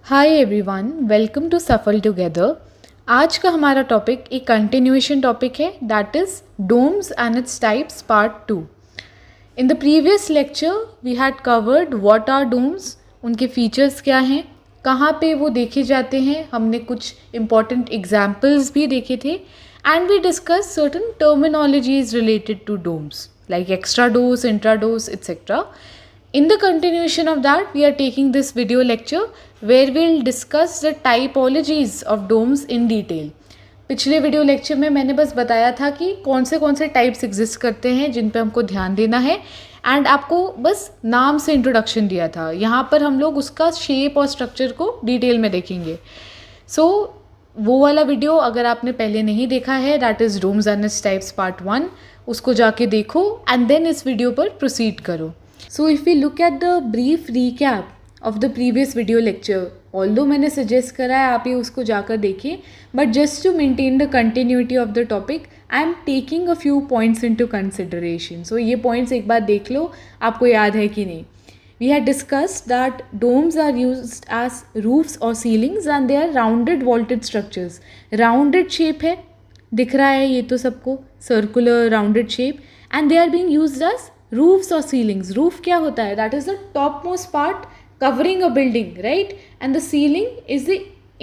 Hi everyone, welcome to Safal together. आज का हमारा टॉपिक एक कंटिन्यूएशन टॉपिक है, that is domes and it's types part 2। In the previous lecture we had covered what are domes, उनके features क्या हैं, कहाँ पे वो देखे जाते हैं, हमने कुछ इम्पॉर्टेंट एग्जाम्पल्स भी देखे थे and we discuss certain terminologies related to domes like extrados, intrados, etc. In the continuation of that, we are taking this video lecture where we'll discuss the typologies of domes in detail. पिछले video lecture में मैंने बस बताया था कि कौन से types exist करते हैं जिन पे हमको ध्यान देना है एंड आपको बस नाम से इंट्रोडक्शन दिया था। यहाँ पर हम लोग उसका शेप और स्ट्रक्चर को डिटेल में देखेंगे। सो वो वाला वीडियो अगर आपने पहले नहीं देखा है, that is domes and it's types part 1, उसको जाके देखो एंड देन इस वीडियो पर प्रोसीड करो। So if we look at the brief recap of the previous video lecture, although मैंने suggest करा है आप ये उसको जाकर देखिए, but just to maintain the continuity of the topic, I am taking a few points into consideration. So ये points एक बार देख लो आपको याद है कि नहीं। We had discussed that domes are used as roofs or ceilings and they are rounded vaulted structures. Rounded shape है, दिख रहा है ये तो सबको, circular rounded shape, and they are being used as roofs or ceilings. Roof क्या होता है? That is the topmost part covering a building, right? And the ceiling is the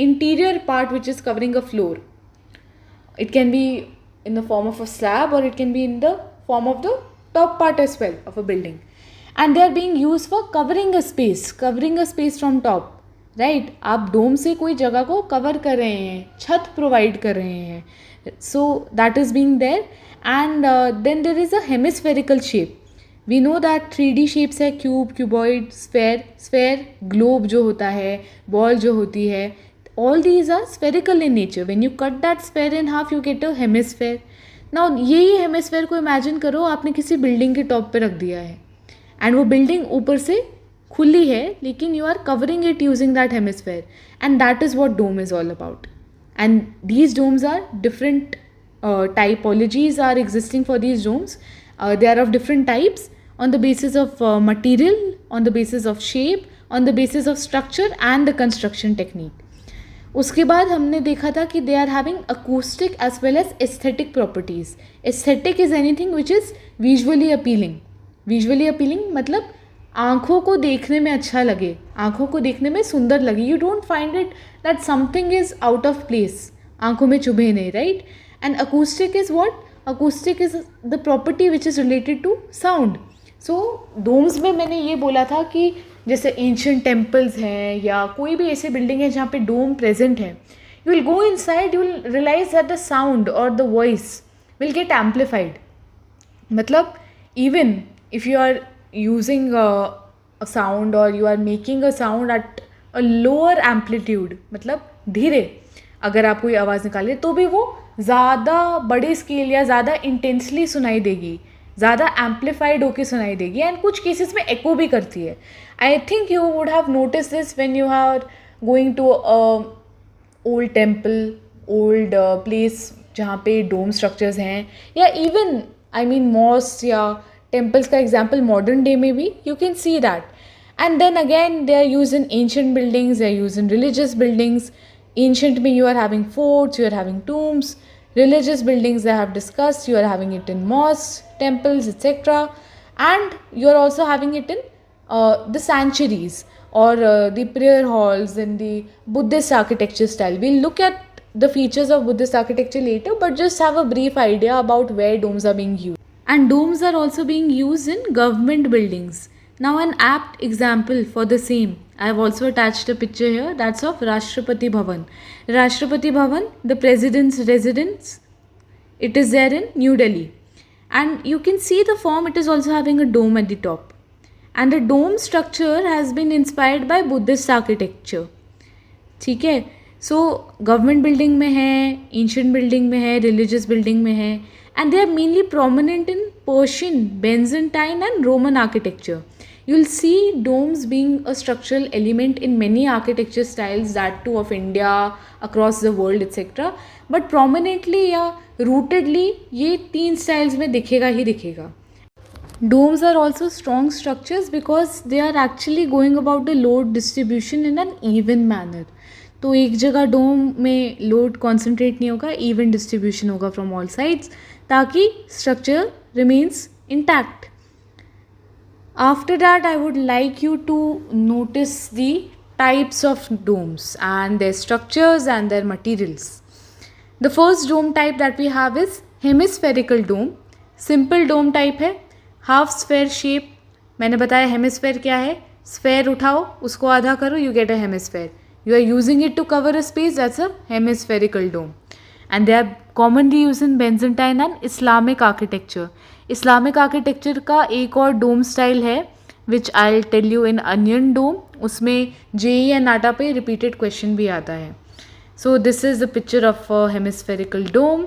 interior part which is covering a floor. It can be in the form of a slab or it can be in the form of the top part as well of a building. And they are being used for covering a space from top, right? आप डोम से कोई जगह को cover कर रहे हैं, छत provide कर रहे हैं. So that is being there. And then there is a hemispherical shape. We know that 3D shapes है, क्यूब, क्यूबॉइड, स्फेयर, ग्लोब जो होता है, बॉल जो होती है, all these are spherical in nature. When you cut that sphere in half you get a hemisphere. Now यही hemisphere को imagine करो आपने किसी बिल्डिंग के टॉप पे रख दिया है एंड वो बिल्डिंग ऊपर से खुली है लेकिन you are covering it using that hemisphere and that is what dome is all about. And these domes are different typologies are existing for these domes. They are of different types on the basis of material, on the basis of shape, on the basis of structure and the construction technique. उसके बाद हमने देखा था कि they are having acoustic as well as aesthetic properties. Aesthetic is anything which is visually appealing. Visually appealing मतलब आँखों को देखने में अच्छा लगे, आँखों को देखने में सुंदर लगे. You don't find it that something is out of place. आँखों में चुभे नहीं, right? And acoustic is what? Acoustic is the property which is related to sound. So domes में मैंने ये बोला था कि जैसे ancient temples हैं या कोई भी ऐसे बिल्डिंग है जहाँ पे डोम प्रेजेंट है, you will go inside, you will realize that the sound or the voice will get amplified. मतलब even if you are using a sound or you are making a sound at a lower amplitude, मतलब धीरे अगर आप कोई आवाज़ निकाले तो भी वो ज़्यादा बड़े स्केल या ज़्यादा इंटेंसली सुनाई देगी, ज़्यादा एम्पलीफाइड होकर सुनाई देगी एंड कुछ केसेस में एको भी करती है. I think you would have notice this when you are going to old temple, old place जहाँ पे डोम स्ट्रक्चर्स हैं, या इवन आई मीन मॉस्क या टेम्पल्स का एग्जाम्पल मॉडर्न डे में भी you can see that. And then again they are use in ancient buildings, they are use in religious buildings. Ancient में you are having forts, you are having tombs. Religious buildings I have discussed, you are having it in mosques, temples, etc. And you are also having it in the sanctuaries or the prayer halls in the Buddhist architecture style. We'll look at the features of Buddhist architecture later, but just have a brief idea about where domes are being used. And domes are also being used in government buildings. Now an apt example for the same, I have also attached a picture here, that's of Rashtrapati Bhavan. Rashtrapati Bhavan, the president's residence, it is there in New Delhi. And you can see the form, it is also having a dome at the top. And the dome structure has been inspired by Buddhist architecture. ठीक है, so government building में है, ancient building में है, religious building में है, and they are mainly prominent in Persian, Byzantine and Roman architecture. You'll see domes being a structural element in many architecture styles, that too of India, across the world, etc. But prominently या rootedly ये तीन styles में दिखेगा ही दिखेगा. Domes are also strong structures because they are actually going about the load distribution in an even manner. तो एक जगह डोम में लोड कॉन्सेंट्रेट नहीं होगा, इवन डिस्ट्रीब्यूशन होगा फ्रॉम ऑल साइड्स ताकि structure remains intact. After that, I would like you to notice the types of domes and their structures and their materials. The first dome type that we have is hemispherical dome. Simple dome type है, half sphere shape. मैंने बताया hemisphere क्या है, sphere उठाओ उसको आधा करो, you get a hemisphere. You are using it to cover a space, that's a hemispherical dome. And they are commonly use in Byzantine and Islamic architecture. Islamic architecture का एक और डोम स्टाइल है which I will tell you in onion dome. उसमें जेई and नाटा पे repeated question भी आता है. So this is the picture of hemispherical dome.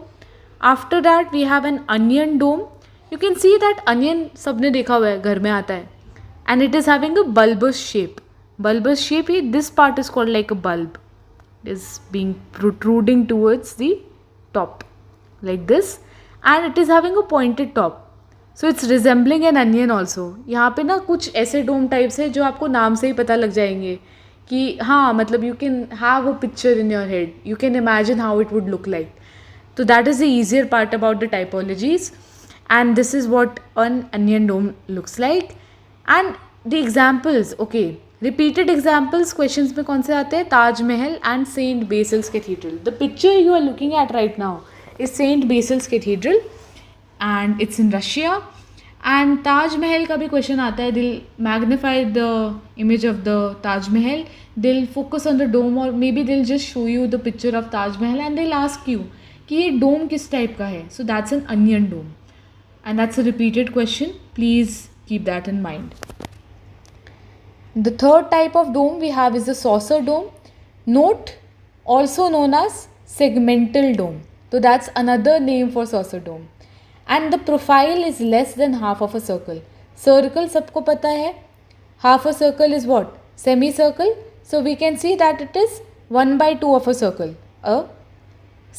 After that we have an onion dome. You can see that onion सबने देखा हुआ है, घर में आता है, and it is having a bulbous shape. Bulbous shape, this part is called like a bulb. It is being protruding towards the top like this, and it is having a pointed top. So it's resembling an onion also. यहाँ पे ना कुछ ऐसे डोम types है जो आपको नाम से ही पता लग जाएंगे कि हाँ मतलब you can have a picture in your head. You can imagine how it would look like. So that is the easier part about the typologies. And this is what an onion dome looks like. And the examples, okay, repeated examples questions में कौन से आते हैं? Taj Mahal and Saint Basil's Cathedral. The picture you are looking at right now is Saint Basil's Cathedral and it's in Russia. And Taj Mahal का भी question आता है. They'll magnify the image of the Taj Mahal. They'll focus on the dome or maybe they'll just show you the picture of Taj Mahal and they'll ask you कि ये dome किस type का है. So that's an onion dome. And that's a repeated question. Please keep that in mind. The third type of dome we have is the saucer dome. Note, also known as segmental dome. So that's another name for saucer dome. And the profile is less than half of a circle. Circle सबको पता है. Half a circle is what? Semicircle. So we can see that it is 1/2 of a circle. A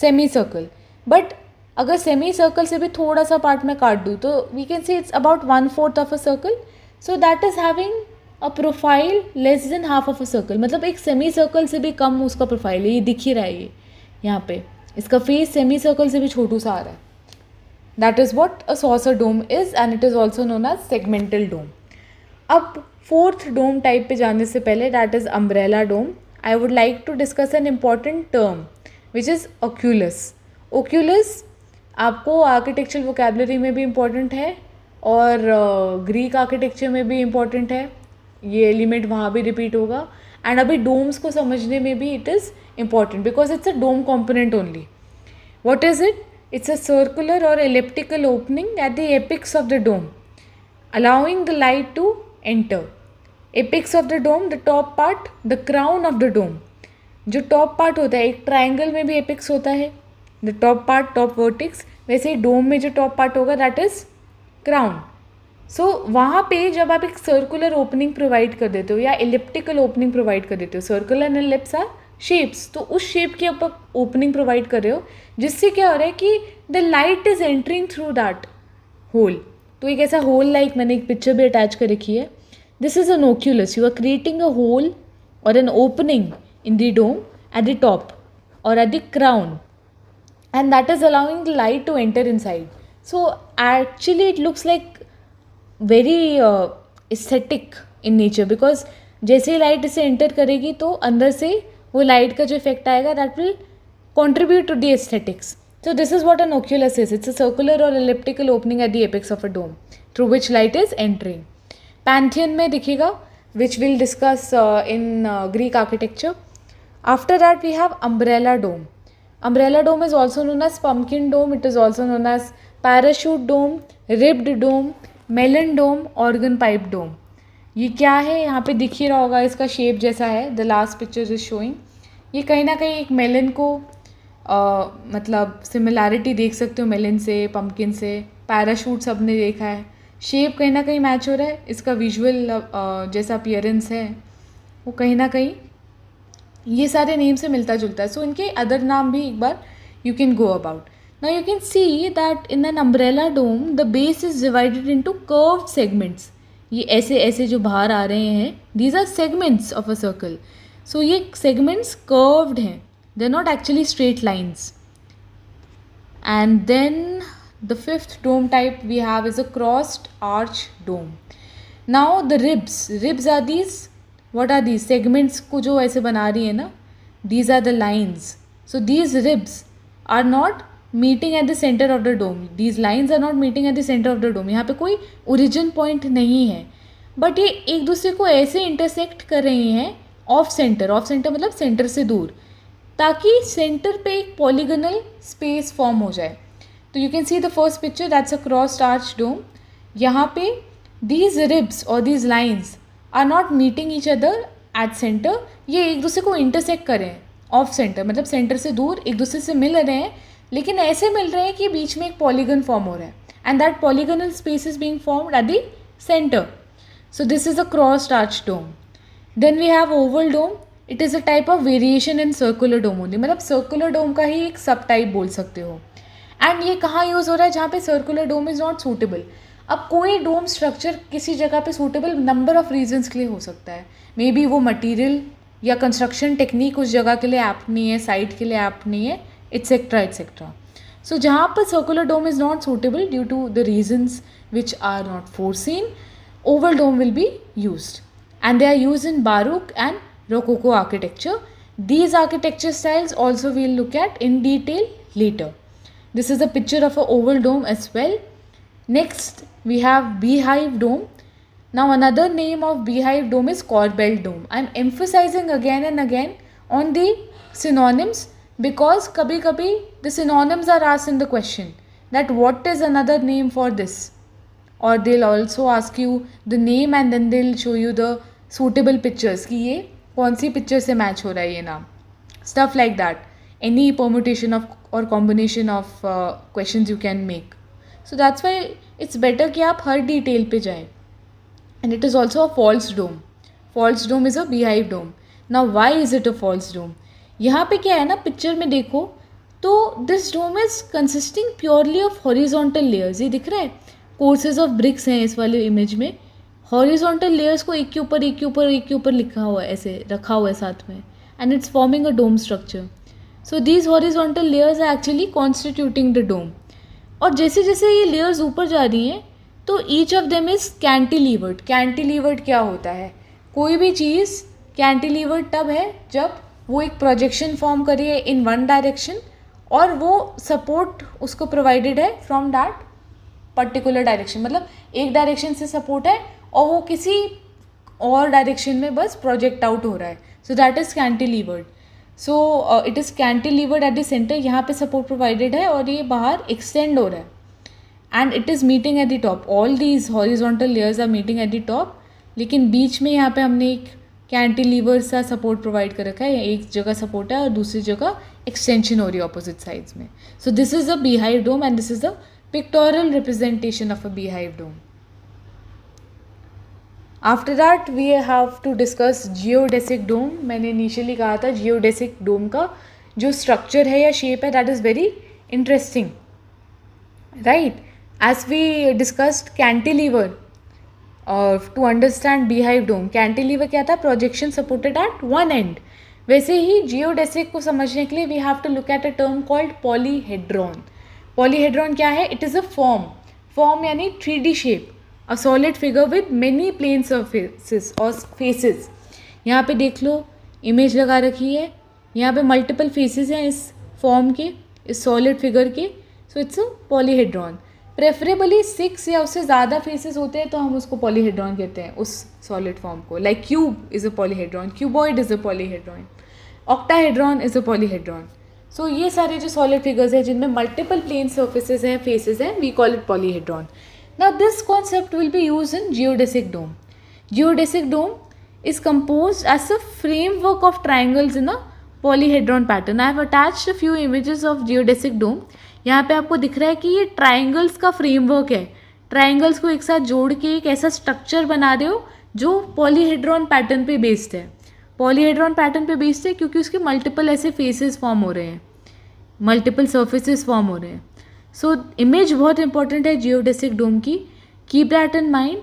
semicircle. But अगर semi circle से भी थोड़ा सा part में काट दूँ तो we can see it's about 1/4 of a circle. So that is having a profile less than half of a circle. मतलब एक सेमी सर्कल से भी कम उसका प्रोफाइल है. ये दिख ही रहा है, ये यहाँ पे इसका फेस सेमी सर्कल से भी छोटू सा आ रहा है. That is what a saucer dome is and it is also known as segmental dome. अब फोर्थ डोम टाइप पे जाने से पहले, that is umbrella dome, I would like to discuss an important term which is oculus. Oculus आपको architectural vocabulary में भी important है और ग्रीक आर्किटेक्चर में भी इम्पॉर्टेंट है. ये एलिमेंट वहाँ भी रिपीट होगा. एंड अभी डोम्स को समझने में भी it is important because it's a dome component only. What is it? It's a circular और elliptical opening at the apex of the dome allowing the light to enter. Apex of the dome, the top part, the crown of the dome. जो top part होता है, एक triangle में भी epics होता है, the top part, top vertices. वैसे ही डोम में जो टॉप पार्ट होगा दैट इज़ क्राउन. सो वहाँ पे जब आप एक सर्कुलर ओपनिंग प्रोवाइड कर देते हो या एलिप्टिकल ओपनिंग प्रोवाइड कर देते हो, circular and ellipse are shapes, तो उस शेप के ऊपर ओपनिंग प्रोवाइड कर रहे हो जिससे क्या हो रहा है कि the light is entering through that hole. तो एक ऐसा होल लाइक मैंने एक पिक्चर भी अटैच कर रखी है. This is an oculus. You are creating a hole और an opening in the dome at the top और at the crown. And that is allowing the light to enter inside. So actually it looks like very aesthetic in nature because जैसे ही light इसे enter करेगी तो अंदर से वो light का जो इफेक्ट आएगा that will contribute to the aesthetics. So this is what an oculus is. It's a circular or elliptical opening at the apex of a dome through which light is entering. Pantheon में दिखेगा which we'll discuss in Greek architecture. After that we have umbrella dome. Umbrella dome is also known as pumpkin dome. It is also known as parachute dome, ribbed dome, melon dome, organ pipe dome. ये क्या है? यहाँ पे दिख ही रहा होगा, इसका shape जैसा है. The last picture is showing. ये कहीं ना कहीं एक मेलन को मतलब सिमिलैरिटी देख सकते हो मेलन से, पम्पकिन से. पैराशूट सब ने देखा है. शेप कहीं ना कहीं मैच हो रहा है. इसका विजुअल जैसा अपीयरेंस है वो कहीं ना कहीं ये सारे नेम से मिलता जुलता है. सो इनके अदर नाम भी एक बार you can go about. Now you can see that in an umbrella dome, the base is divided into curved segments. ये ऐसे ऐसे जो बाहर आ रहे हैं, these are segments of a circle. So ये segments curved हैं, they're not actually straight lines. And then the fifth dome type we have is a crossed arch dome. Now the ribs are these, what are these segments को जो ऐसे बना रही है ना, these are the lines. So these ribs are not meeting at the center of the dome. These lines are not meeting at the center of the dome. यहाँ पे कोई origin point नहीं है, बट ये एक दूसरे को ऐसे इंटरसेक्ट कर रही हैं ऑफ सेंटर मतलब सेंटर से दूर, ताकि सेंटर पे एक पॉलीगनल स्पेस फॉर्म हो जाए. तो you can see the first picture, that's a crossed arch dome. यहाँ पे these ribs और these lines are not meeting each other at center. ये एक दूसरे को इंटरसेक्ट कर रहे हैं ऑफ सेंटर, मतलब सेंटर से दूर एक दूसरे से मिल रहे हैं, लेकिन ऐसे मिल रहे हैं कि बीच में एक पॉलीगन फॉर्म हो रहा है, and that polygonal space is being formed at the center. So this is a crossed arch dome. Then we have oval dome. It is a type of variation in circular dome only, मतलब circular dome का ही एक सब type बोल सकते हो. And ये कहाँ यूज़ हो रहा है, जहाँ पे circular dome is not suitable. अब कोई डोम स्ट्रक्चर किसी जगह पे सूटेबल नंबर ऑफ रीजंस के लिए हो सकता है. मे बी वो मटेरियल या कंस्ट्रक्शन टेक्निक उस जगह के लिए ऐप्ट नहीं है, साइट के लिए ऐप्ट नहीं है, एट्सेट्रा एट्सेट्रा. सो जहाँ पर circular dome is not suitable due to the reasons which are not foreseen, oval dome will be used, and they are used in Baroque and Rococo architecture. These architecture styles also we'll look at in detail later. This is a picture of an oval dome as well. Next we have beehive dome. Now another name of beehive dome is corbelled dome. I am emphasizing again and again on the synonyms, because kabhi kabhi the synonyms are asked in the question, that what is another name for this, or they'll also ask you the name and then they'll show you the suitable pictures कि ये कौन सी picture से match हो रहा है ये नाम, stuff like that. Any permutation of or combination of questions you can make. So that's why it's better कि आप हर डिटेल पे जाएं. And it is also a false dome. False dome is a beehive dome. Now why is it a false dome? यहाँ पे क्या है ना, picture में देखो तो this dome is consisting purely of horizontal layers. ये दिख रहा है, कोर्सेज ऑफ ब्रिक्स हैं इस वाले इमेज में. हॉरिजॉन्टल लेयर्स को एक के ऊपर एक के ऊपर एक के ऊपर लिखा हुआ है, ऐसे रखा हुआ है साथ में, and it's forming a dome structure. So these horizontal layers are actually constituting the dome. और जैसे जैसे ये लेयर्स ऊपर जा रही हैं तो ईच ऑफ देम इज़ कैंटिलीवर्ड. कैंटिलीवर्ड क्या होता है, कोई भी चीज़ कैंटिलीवर्ड तब है जब वो एक प्रोजेक्शन फॉर्म करिए इन वन डायरेक्शन और वो सपोर्ट उसको प्रोवाइडेड है फ्रॉम दैट पर्टिकुलर डायरेक्शन, मतलब एक डायरेक्शन से सपोर्ट है और वो किसी और डायरेक्शन में बस प्रोजेक्ट आउट हो रहा है. So that is cantilevered. So it is cantilevered at the center. यहाँ पे सपोर्ट प्रोवाइडेड है और ये बाहर एक्सटेंड हो रहा है, and it is meeting at the top. All these horizontal layers are meeting at the top, लेकिन बीच में यहाँ पे हमने एक कैंटिलीवर सा सपोर्ट प्रोवाइड कर रखा है. एक जगह सपोर्ट है और दूसरी जगह एक्सटेंशन हो रही है ऑपोजिट साइड्स में. So this is a beehive dome and this is a pictorial representation of a beehive dome. After that we have to discuss geodesic dome. मैंने इनिशियली कहा था geodesic dome का जो स्ट्रक्चर है या शेप है that is very interesting, right? As we discussed cantilever, to understand beehive dome, cantilever क्या था, projection supported at one end. वैसे ही geodesic को समझने के लिए we have to look at a term called polyhedron. Polyhedron क्या है, इट इज़ अ फॉर्म यानी 3D shape, a solid figure with many plane surfaces और फेसेस. यहाँ पे देख लो इमेज लगा रखी है, यहाँ पे मल्टीपल फेसेस हैं इस फॉर्म के, इस सॉलिड फिगर के. So it's a polyhedron. Preferably 6 या उससे ज़्यादा फेसेस होते हैं तो हम उसको पॉलीहेड्रॉन कहते हैं उस सॉलिड फॉर्म को. Like cube is a polyhedron, cuboid is a polyhedron, octahedron is a polyhedron. So ये सारे जो सॉलिड फिगर्स हैं जिनमें मल्टीपल प्लेन सर्फेसेस हैं, फेसेस हैं, we call it polyhedron. Now this concept will be use in geodesic dome. Geodesic dome is composed as a framework of triangles in a polyhedron pattern. I have attached a few images of geodesic dome. यहाँ पे आपको दिख रहा है कि ये triangles का framework है. ट्राइंगल्स को एक साथ जोड़ के एक ऐसा स्ट्रक्चर बना रहे हो जो पॉलीहेड्रॉन पैटर्न पे बेस्ड है. पॉलीहेड्रॉन पैटर्न पे बेस्ड है क्योंकि उसके मल्टीपल ऐसे फेसेस फॉर्म हो रहे हैं. मल्टीपल सर्फेसिस फॉर्म हो रहे हैं. सो इमेज बहुत इंपॉर्टेंट है जियोडेसिक डोम की, keep that in mind.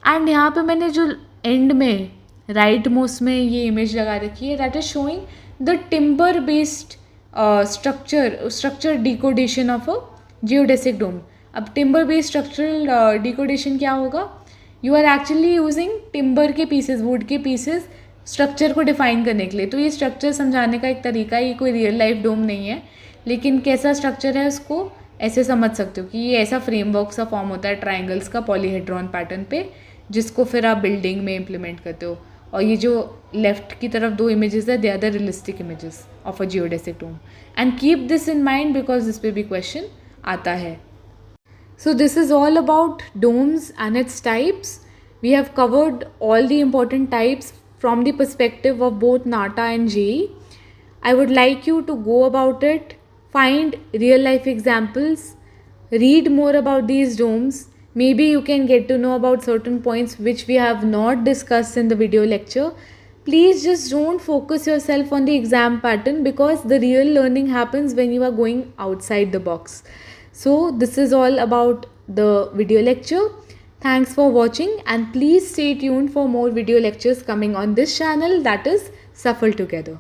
And यहाँ पे मैंने जो एंड में राइट मोस्ट में ये इमेज लगा रखी है, that is showing the timber based structure decoration of a geodesic dome. अब टिम्बर बेस्ड स्ट्रक्चरल डिकोडेशन क्या होगा? You are actually using timber के पीसेस, वुड के पीसेस स्ट्रक्चर को डिफाइन करने के लिए. तो ये स्ट्रक्चर समझाने का एक तरीका है, ये कोई रियल लाइफ डोम नहीं है, लेकिन कैसा स्ट्रक्चर है उसको ऐसे समझ सकते हो कि ये ऐसा फ्रेमवर्क सा फॉर्म होता है ट्राइंगल्स का पॉलीहेड्रॉन पैटर्न पे, जिसको फिर आप बिल्डिंग में इम्प्लीमेंट करते हो. और ये जो लेफ्ट की तरफ दो इमेजेस है, they are the realistic images of a geodesic dome. And keep this in mind because this पे भी क्वेश्चन आता है. So this is all about domes and its types. We have covered all the important types from the perspective of both NATA and JEE. I would like you to go about it, find real life examples, read more about these domes. Maybe you can get to know about certain points which we have not discussed in the video lecture. Please just don't focus yourself on the exam pattern, because the real learning happens when you are going outside the box. So this is all about the video lecture. Thanks for watching, and please stay tuned for more video lectures coming on this channel, that is Suffer Together.